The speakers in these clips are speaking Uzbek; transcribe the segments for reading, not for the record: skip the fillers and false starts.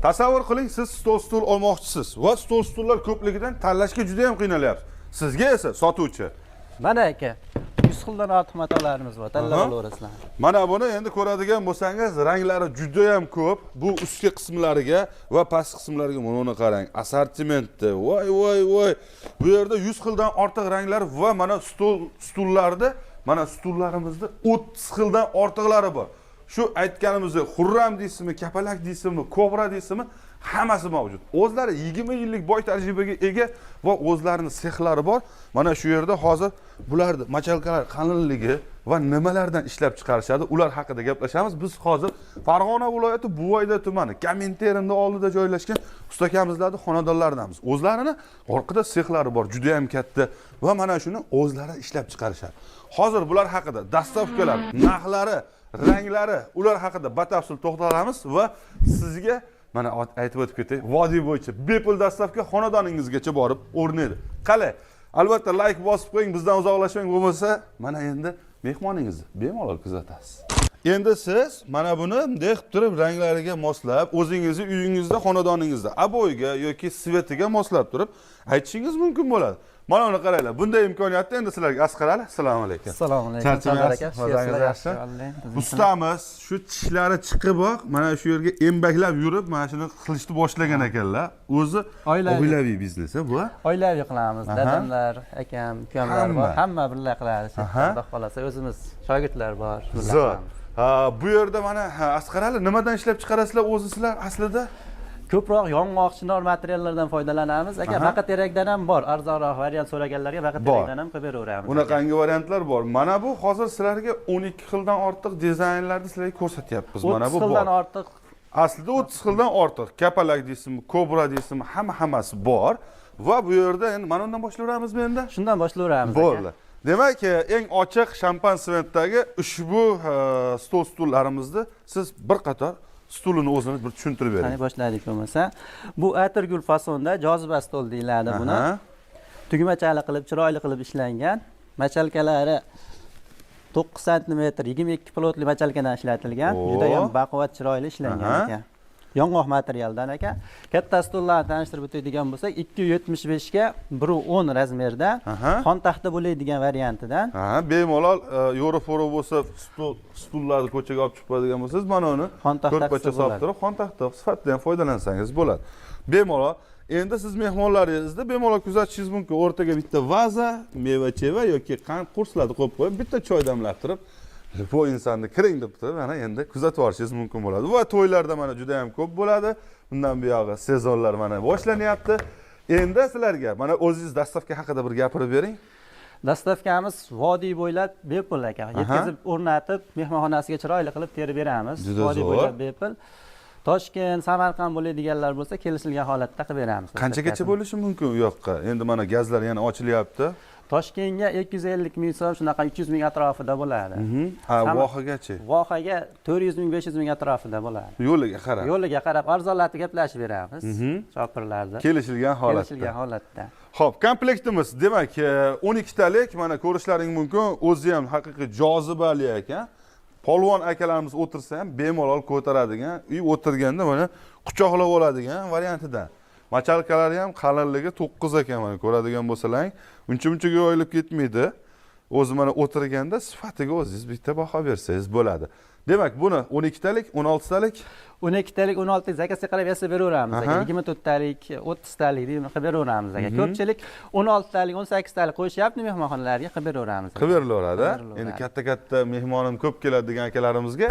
Tasavvur qiling, siz stol olmoqchisiz va stullar ko'pligidan tanlashga juda ham qiynalyapsiz. Sizga esa sotuvchi. Mana aka, 100 xildan ortiq matolarimiz bor, tanlab olaverasizlar. Mana buni endi ko'radigan bo'lsangiz, ranglari juda ham ko'p. Bu ustki qismlariga va pastki qismlariga buni qarang. Assortimentda, voy. Bu yerda 100 xildan ortiq ranglar va mana stullarda, mana stullarimizda 30 xildan ortiqlari bor. Shu aytganimizdek, xurram deysizmi, kapalak deysizmi, kobra deysizmi, hammasi mavjud. O'zlari 20 yillik boy tajribaga ega va o'zlarining sexlari bor. Mana shu yerda hozir bularning machalkalar qalinligi va nimalardan ishlab chiqarishadi, ular haqida gaplashamiz. Biz hozir Farg'ona viloyati Buvayda tumani Kominternda oldida joylashgan ustakamizlarning xonadonlaridamiz. O'zlarining orqada sexlari bor, juda ham katta va mana shuni o'zlari ishlab chiqarishadi. Hozir bular haqida dastavkalar, narxlari, ranglari, ular haqida batafsil to'xtalamiz va sizga mana aytib o'tib ketay, vodiy bo'yicha bepul dastavka xonadoningizgacha borib o'rnaydi. Qale, albatta like bosib qo'ying, bizdan uzoqlashmang, bo'lmasa mana endi mehmoningizni bemalol kuzatasiz. Endi siz mana buni bunday qilib turib ranglariga moslab, o'zingizni uyingizda, xonadoningizda aboyga yoki svetiga moslab turib aytishingiz mumkin bo'ladi. Mana uni qaranglar. Bunday imkoniyatni endi sizlarga Asqar Ali, assalomu alaykum. Assalomu alaykum. Charchamaysiz? Ustamiz shu tishlari chiqiboq, mana shu yerga embaklab yurib, mana shuni qilishni boshlagan ekanlar. O'zi oilaviy biznes bu. Oilaviy qilamiz. Dadamlar, akam, ukamlar bor. Hamma birga qiladi. Xudo xolasa o'zimiz shogirdlar bor. Zo'r. Bu yerda mana Asqar Ali nimadan ishlab chiqarasizlar o'zingizlar aslida? Ko'proq yong'oqchinor materiallardan foydalanamiz. Aka, maqaterakdan ham bor. Arzonroq variant so'raganlarga maqaterakdan ham qilib beraveramiz. Bunaqangi variantlar bor. Mana bu hozir sizlarga 12 xildan ortiq dizaynlarni sizlarga ko'rsatyapmiz. Mana bu bor. 30 xildan ortiq. Aslida 30 xildan ortiq. Kapalak deysizmi, kobra deysizmi, hammasi bor. Va bu yerda endi mana undan boshlayveramizmi endi? Shundan boshlayveramiz. Bo'ldi. Demak, eng ochiq shampan sivetdagi ushbu stullarimizni siz bir qator stulini o'zini bir tushuntirib bering. Qani boshladik bo'lmasa. Bu atirgul fasonda joziba stol deyiladi buni. Tugmachali qilib, chiroyli qilib ishlangan. Machalkalari 9 sm, 22 pilotli machalkadan ishlatilgan. Juda ham baquvvat, chiroyli ishlangan ekan. Yong'oq materialdan aka. Katta stullarni tanishtirib o'tadigan bo'lsak, 275 ga 110 razmerda, xon taxta bo'ladigan variantidan. Bemalol yo'ri-fo'ri bo'lsa, stullarni ko'chaga olib chiqadigan bo'lsangiz, mana uni ko'rpacha solib turib, xon taxta sifatida ham foydalansangiz bo'ladi. Bemalol. Endi siz mehmonlaringizda bemalol kuzatishingiz mumkin. O'rtaga bitta vaza, meva-cheva yoki qand qurslarni qo'yib qo'yib, bitta choy damlattirib, bu insonni kiring deb turib, mana endi kuzatib olishingiz mumkin bo'ladi. Va to'ylarda mana juda ham ko'p bo'ladi. Bundan buyog'i sezonlar mana boshlanyapti. Endi sizlarga mana o'zingiz dastavka haqida bir gapirib bering. Dastavkamiz vodiy bo'ylab bepul aka. Yetkazib o'rnatib, mehmonxonasiga chiroyli qilib terib beramiz. Vodiy bo'ylab bepul. Toshkent, Samarqand bo'ladiganlar bo'lsa, kelishilgan holatda qilib beramiz. Qanchagacha bo'lishi mumkin u yoqqa? Endi mana gazlar yana ochilyapti. Toshkentga 250 ming so'm, shunaqa 300 ming atrofida bo'ladi. Vohagachi? Vohaga 400 ming, 500 ming atrofida bo'ladi. Yo'liga qarab. Yo'liga qarab arzonlarni gaplashib beramiz. Shopirlarda. Kelishilgan holatda. Xo'p, komplektimiz demak 12 talik, mana ko'rishlaring mumkin. O'zi ham haqiqiy jozibali ekan. Polvon akalarimiz o'tirsa ham bemalol ko'taradigan, o'tirganda mana quchoqlab oladigan variantidan. Machalkalari ham qalinligi 9 ekan, mana ko'radigan bo'lsalaring, uncha-munchaga yoyilib ketmaydi. O'zi mana o'tirganda sifatiga o'zingiz bitta baho bersangiz bo'ladi. Demak, buni 12 talik, 16 talik, 12 talik, 16 talik zakazga qarab yasab beraveramiz aka. 24 talik, 30 talik deb qilib beraveramiz aka. Ko'pchilik 16 talik, 18 talik qo'yishyapti, mehmonxonalarga qilib beraveramiz. Qilib berilaveradi. Endi katta mehmonim ko'p keladi degan akalarimizga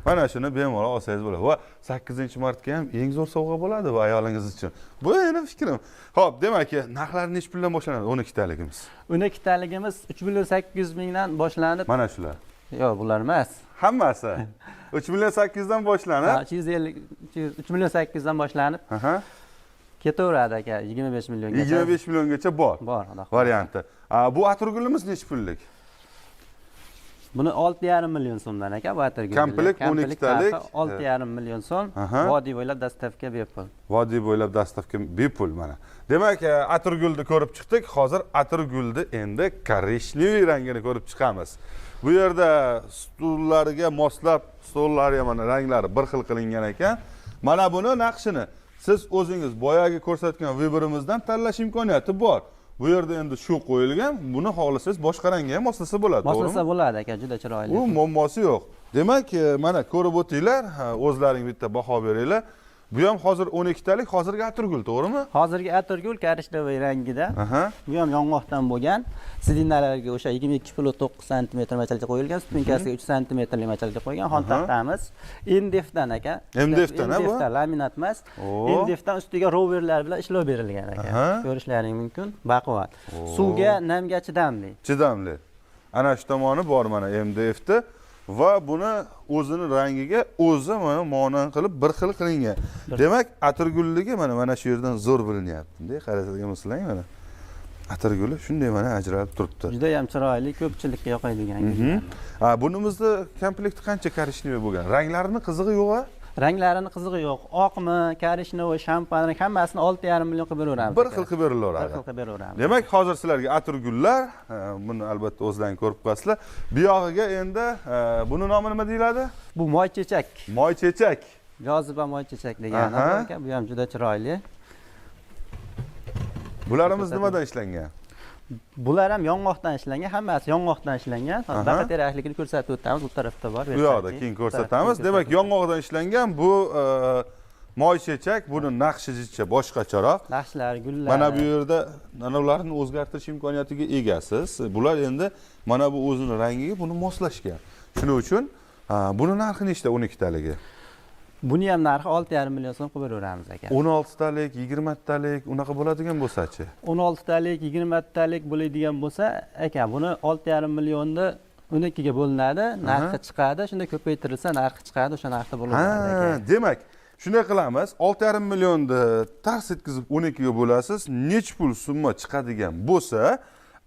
mana shuni bemalol olsangiz bo'ladi. Va 8-martga ham eng zo'r sovg'a bo'ladi va ayolingiz uchun. Bu meni fikrim. Xo'p, demak, narxlar nech puldan boshlanadi 12 taligimiz? 12 taligimiz 3 mingdan boshlanib. Mana shular. Yo'q, bular emas. Hammasi 3,8 dan boshlanib. 3,8 dan boshlanib. Ketaveradi aka, 25 milliongacha. 25 milliongacha bor. Bor, varianti. Bu atirgulimiz nech pullik? Buni 6,5 million so'mdan aka, bu atirgul. Komplekt 12 talik 6,5 million so'm. Vodiy bo'ylab dastavka bepul. Vodiy bo'ylab dastavka bepul mana. Demak, atirgulni ko'rib chiqdik. Hozir atirgulni endi koreshneviy rangini ko'rib chiqamiz. Bu yerda stullariga moslab, stollariga mana ranglari bir xil qilingan ekan. Mana buni naqshini siz o'zingiz boyagi ko'rsatgan viborimizdan tanlash imkoniyati bor. Bu yerda endi shu qo'yilgan, buni xohlasangiz boshqa rangga ham moslasa bo'ladi, to'g'rimi? Moslasa bo'ladi aka, juda chiroyli. U muammosi yo'q. Demak, mana ko'rib o'tinglar, o'zlaring bitta baho beringlar. Bu ham hozir 12 talik, hozirgi atirgul, to'g'rimi? Hozirgi atirgul korishnovoy rangida. Aha. Bu ham yong'oqdan bo'lgan. Sidinalarga o'sha 22 pulot 9 sm machalcha qo'yilgan, spinkasiga 3 sm machalcha qo'ygan. Xon taxtamiz MDFdan aka. MDFdan bu? MDFdan laminat emas. MDFdan ustiga roverlar bilan ishlov berilgan aka. Ko'rishlaring mumkin. Baquvvat. Suvga, namga chidamli. Chidamli. Ana shu tomoni bor mana MDFda va buni o'zini rangiga o'zi mana monon qilib bir xil qilingan. Demak, atirgulligi mana shu yerdan zo'r bilinyapti. Qarasizlar bo'lsanglar mana. Atirguli shunday mana ajralib turibdi. Juda ham chiroyli, ko'pchilikka yoqadigan. Ha, bunimizda komplekti qancha korishnovoy bo'lgan? Ranglarini qizig'i yo'q-a? Ranglarini qizig'i yo'q. Oqmi, korishnovoy, shampan hammasini 6,5 million qilib beraveramiz. Bir xil qilib berilaveradi. Bir xil qilib beraveramiz. Demak, hozir sizlarga atirgullar, buni albatta o'zlaring ko'rib qo'yasizlar. Bu yog'iga endi buni nomi nima deyiladi? Bu moychechak. Moychechak. Joziba moychechak degani aka. Bu ham juda chiroyli. Bularimiz nimadan ishlangan? Bular ham yong'oqdan ishlangan, hammasi yong'oqdan ishlangan. Baqaterakligini ko'rsatib o'tamiz, bu tarafda bor. Bu yoqda keyin ko'rsatamiz. Demak, yong'oqdan ishlangan bu moychechak, buni naqshicha boshqacharoq. Naqshlar, gullar. Mana bu yerda ularni o'zgartirish imkoniyatiga egasiz. Bular endi mana bu o'zini rangiga buni moslashgan. Shuning uchun buni narxi nechta 12 taligi? Buni ham narxi 6,5 million so'm qilib beraveramiz aka. 16 talik, 20 talik unaqa bo'ladigan bo'lsa-chi? 16 talik, 20 talik bo'ladigan bo'lsa, aka, buni 6,5 millionni 12 ga bo'linadi, narxi chiqadi, shunda ko'paytirilsa narxi chiqadi, o'sha narxda bo'linadi aka. Demak, shunday qilamiz, 6,5 millionni tars etkizib 12 ga bo'lasiz, nech pul summa chiqadigan bo'lsa,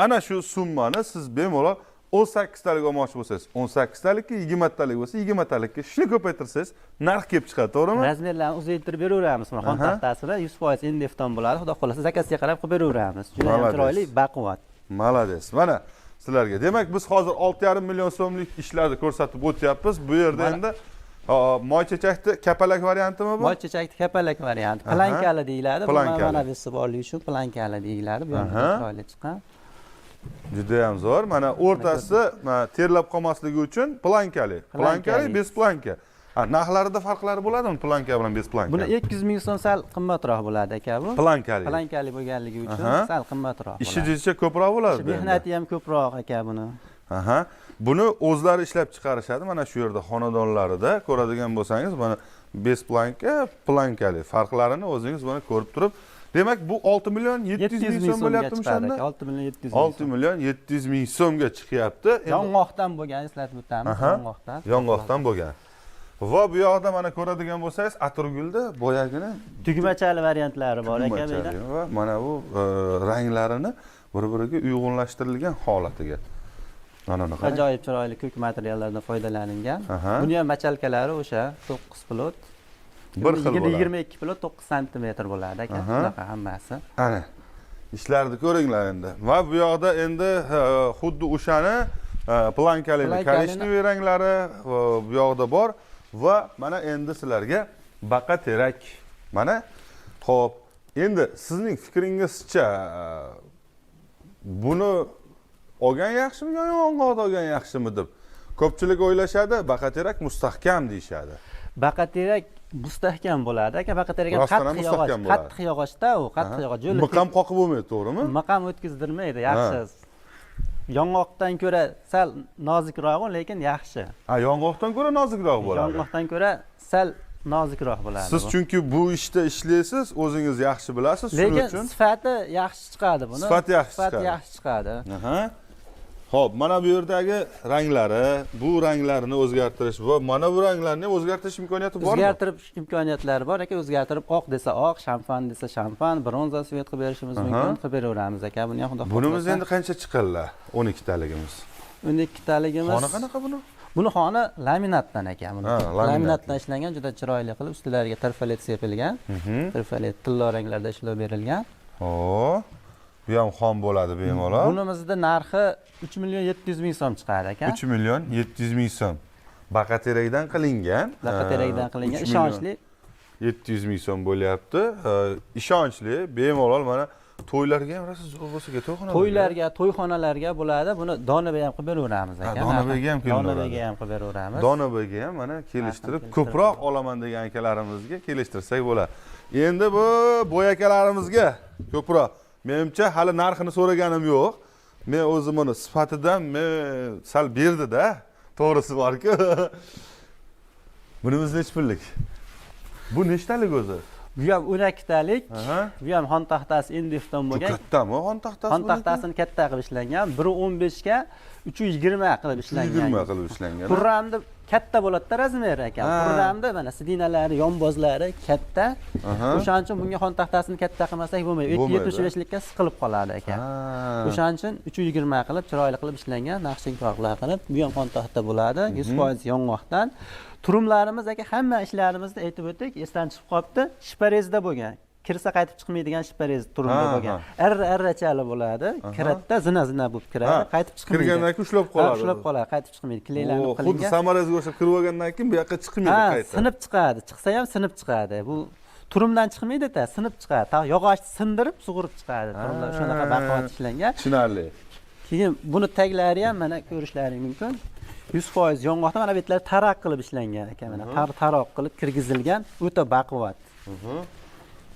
ana shu summani siz bemalol 18 talik olmoqchi bo'lsangiz, 18 talikka, 20 talik bo'lsa, 20 talikka shuni ko'paytirsangiz, narx kelib chiqadi, to'g'rimi? Razmerlarni uzaytirib beraveramiz. Mana xon taxtasini 100% MDFdan bo'ladi. Xudo xolasa zakazga qarab qilib beraveramiz. Juda ham chiroyli, baquvvat. Malades. Mana sizlarga. Demak, biz hozir 6,5 million so'mlik ishlarni ko'rsatib o'tyapmiz. Bu yerda endi moychechakni kapalak variantimi bu? Moychechakni kapalak varianti. Plankali deyiladi. Bu mana bisi borligi uchun plankali deyiladi. Bu ham chiroyli chiqqan. Juda ham zo'r. Mana o'rtasi terlab qolmasligi uchun plankali. Plankali, bez planka. Narxlarida farqlari bo'ladimi planka bilan bez planka? Buni 200 ming so'm sal qimmatroq bo'ladi aka bu. Plankali. Plankali bo'lganligi uchun sal qimmatroq bo'ladi. Ishi ko'proq bo'ladi. Mehnati ham ko'proq aka buni. Buni o'zlari ishlab chiqarishadi. Mana shu yerda xonadonlarida ko'radigan bo'lsangiz, mana bez planka, plankali farqlarini o'zingiz mana ko'rib turib, demak bu 6 million 700 ming so'm bo'lyaptimi o'shanda? 6 million 700 ming. 6 million 700 ming so'mga chiqyapti. Yong'oqdan bo'lgan, eslatib o'tamiz, yong'oqdan. Yong'oqdan bo'lgan. Va bu yoqda mana ko'radigan bo'lsangiz, atirgulda boyagini tugmachali variantlari bor aka buyda. Va mana bu ranglarini bir-biriga uyg'unlashtirilgan holatiga. Mana bunaqa. Ajoyib chiroyli ko'k materiallardan foydalanilgan. Buni ham machalkalari o'sha 9 plot. Bir xil bo'ladi. 22 plot 9 sm bo'ladi aka. Shunaqa hammasi. Ana. Ishlarni ko'ringlar endi. Va bu yoqda endi xuddi o'shani plankali korishnovoy ranglari bu yoqda bor va mana endi sizlarga baqaterak. Mana xo'p, endi sizning fikringizcha buni olgan yaxshimi yo yong'oqni olgan yaxshimi deb ko'pchilik o'ylashadi, baqaterak mustahkam deyshadi. Baqaterak mustahkam bo'ladi aka. Baqaterak ham qattiq yog'ochda, u qattiq yog'och. Miqam qoqib bo'lmaydi, to'g'rimi? Miqam o'tkazdirmaydi, yaxshi. Yong'oqdan ko'ra sal nozikroq, lekin yaxshi. Yong'oqdan ko'ra nozikroq bo'ladi. Yong'oqdan ko'ra sal nozikroq bo'ladi. Siz chunki bu ishda ishlaysiz, o'zingiz yaxshi bilasiz, shuning uchun. Lekin sifati yaxshi chiqadi buni. Sifati yaxshi chiqadi. Xo'p, mana bu yerdagi ranglari, bu ranglarni o'zgartirish va mana bu ranglarni o'zgartirish imkoniyati bormi? O'zgartirish imkoniyatlari bor aka, o'zgartirib oq desa oq, shampan desa shampan, bronza svet qilib berishimiz mumkin, qilib beraveramiz aka. Buni ham xudo xohlasa. Bunimiz endi qancha chiqildi? 12 taligimiz. 12 taligimiz. Xona qanaqa buni? Buni xona laminatdan aka buni. Laminatdan ishlangan, juda chiroyli qilib ustilariga tarfalet sepilgan. Tarfalet tillo ranglarda ishlab berilgan. Xo'p. Bu ham xon bo'ladi bemalol. Bunimizda narxi 3 million 700 ming so'm chiqadi aka. 3 million 700 ming so'm. Baqaterakdan qilingan. Baqaterakdan qilingan, ishonchli. 700 ming so'm bo'lyapti. Ishonchli, bemalol mana to'ylarga ham rosa zo'r bo'lsa, to'ylarga, to'yxonalarga bo'ladi. Buni Donaboy ham qilib beraveramiz ekan. Donaboyga ham Donaboyga ham qilib beraveramiz. Donaboyga ham mana kelishtirib, ko'proq olaman degan akalarimizga kelishtirsak bo'ladi. Endi bu bo'y akalarimizga ko'proq. Menimcha hali narxini so'raganim yo'q. Men o'zim uni sifatidan sal berdi-da. To'g'risi bor-ku. Bunimiz necha pullik? Bu nechtalik o'zi? Bu ham 12 talik. Bu ham xon taxtasi Indifton bo'lgan. Kattami xon taxtasi? Xon taxtasini katta qilib ishlangan. 1.15 ga 320 qilib ishlangan. 320 qilib ishlangan. Qurramda katta bo'ladi-da razmeri ekan. Qurramda mana sidinalari, yonbozlari katta. O'shaning uchun bunga xon taxtasini katta qilmasak bo'lmaydi. 275 likka siqilib qoladi ekan. O'shaning uchun 320 qilib, chiroyli qilib ishlangan, naqshinkorlar qilib, bu ham xon taxta bo'ladi, 100% yong'oqdan. Turumlarimiz aka hamma ishlarimizni aytib o'tdik, esdan chiqib qolibdi. Shparezda bo'lgan. Kirsa qaytib chiqmaydigan shparez turumda bo'lgan. Arrachali bo'ladi. Kiratda zina bo'lib kiradi, qaytib chiqmaydi. Kirgandan keyin ushlab qoladi. Ushlab qoladi, qaytib chiqmaydi. Kleylanib qilingan. Xuddi samarasiga o'xshab kirib olgandan keyin bu yoqqa chiqmaydi qayta. Sinib chiqadi. Chiqsa ham sinib chiqadi. Bu turumdan chiqmaydi-da, sinib chiqadi. Yog'ochni sindirib, sug'urib chiqadi. Turumlar shunaqa baquvvat ishlangan. Tushunarli. Keyin buni taglari ham mana ko'rishlaring mumkin. 100% yong'oqda mana bu yerlar taroq qilib ishlangan ekan. Mana taroq qilib kirgizilgan, o'ta baquvvat.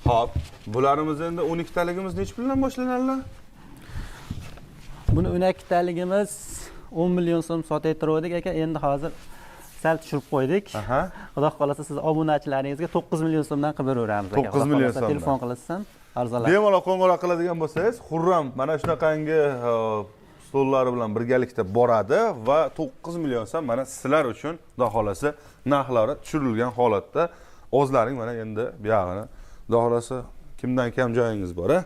Xo'p, bularimiz endi 12 taligimiz necha puldan boshlanadi? Buni 12 taligimiz 10 million so'm sotayotgandik aka, endi hozir sal tushirib qo'ydik. Xudo xolasa siz obunachilaringizga 9 million so'mdan qilib beraveramiz aka. 9 million so'm. Telefon qilishsin, arzonlar. Bemalol qo'ng'iroq qiladigan bo'lsangiz, Xurram mana shunaqangi stollari bilan birgalikda boradi va 9 million so'm mana sizlar uchun xudo xolasa narxlari tushirilgan holatda o'zlaring mana endi bu yog'ini xudo xolasa kimdan kam joyingiz bor-a.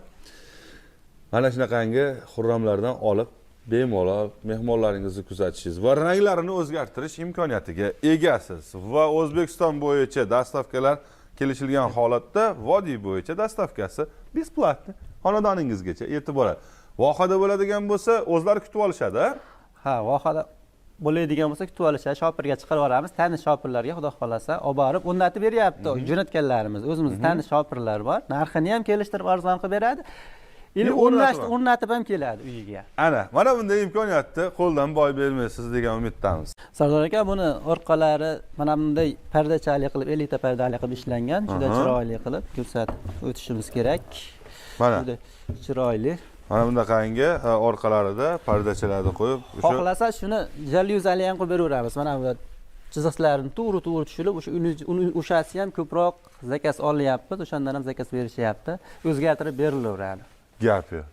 Mana shunaqangi Xurramlardan olib bemalol mehmonlaringizni kuzatishingiz va ranglarini o'zgartirish imkoniyatiga egasiz va O'zbekiston bo'yicha dastavkalar kelishilgan holatda vodiy bo'yicha dastavkasi besplatni xonadoningizgacha yetib boradi. Vohada bo'ladigan bo'lsa, o'zlari kutib olishadi. Ha, vohada bo'ladigan bo'lsa kutib olishadi. Shopirga chiqarib yuboramiz. Tanish shopirlarga xudo xolasa olib borib o'rnatib beryapti. Jo'natganlarimiz o'zimizning tanish shopirlar bor. Narxini ham kelishtirib arzon qilib beradi. Endi o'rnatib ham keladi uyiga. Ana, mana bunday imkoniyatni qo'ldan boy bermaysiz degan umiddamiz. Sardor aka, buni orqalari mana bunday pardachali qilib, elita pardali qilib ishlangan, juda chiroyli qilib ko'rsatib o'tishimiz kerak. Mana juda chiroyli. Mana bundaqangi orqalarida pardachalarni qo'yib, xohlasa shuni jalyuzali ham qilib beraveramiz. Mana bu chiziqlarini to'g'ri tushirib, o'shasi ham ko'proq zakaz olyapmiz, o'shandan ham zakaz berishyapti. O'zgartirib berilaveradi. Gap yo'q.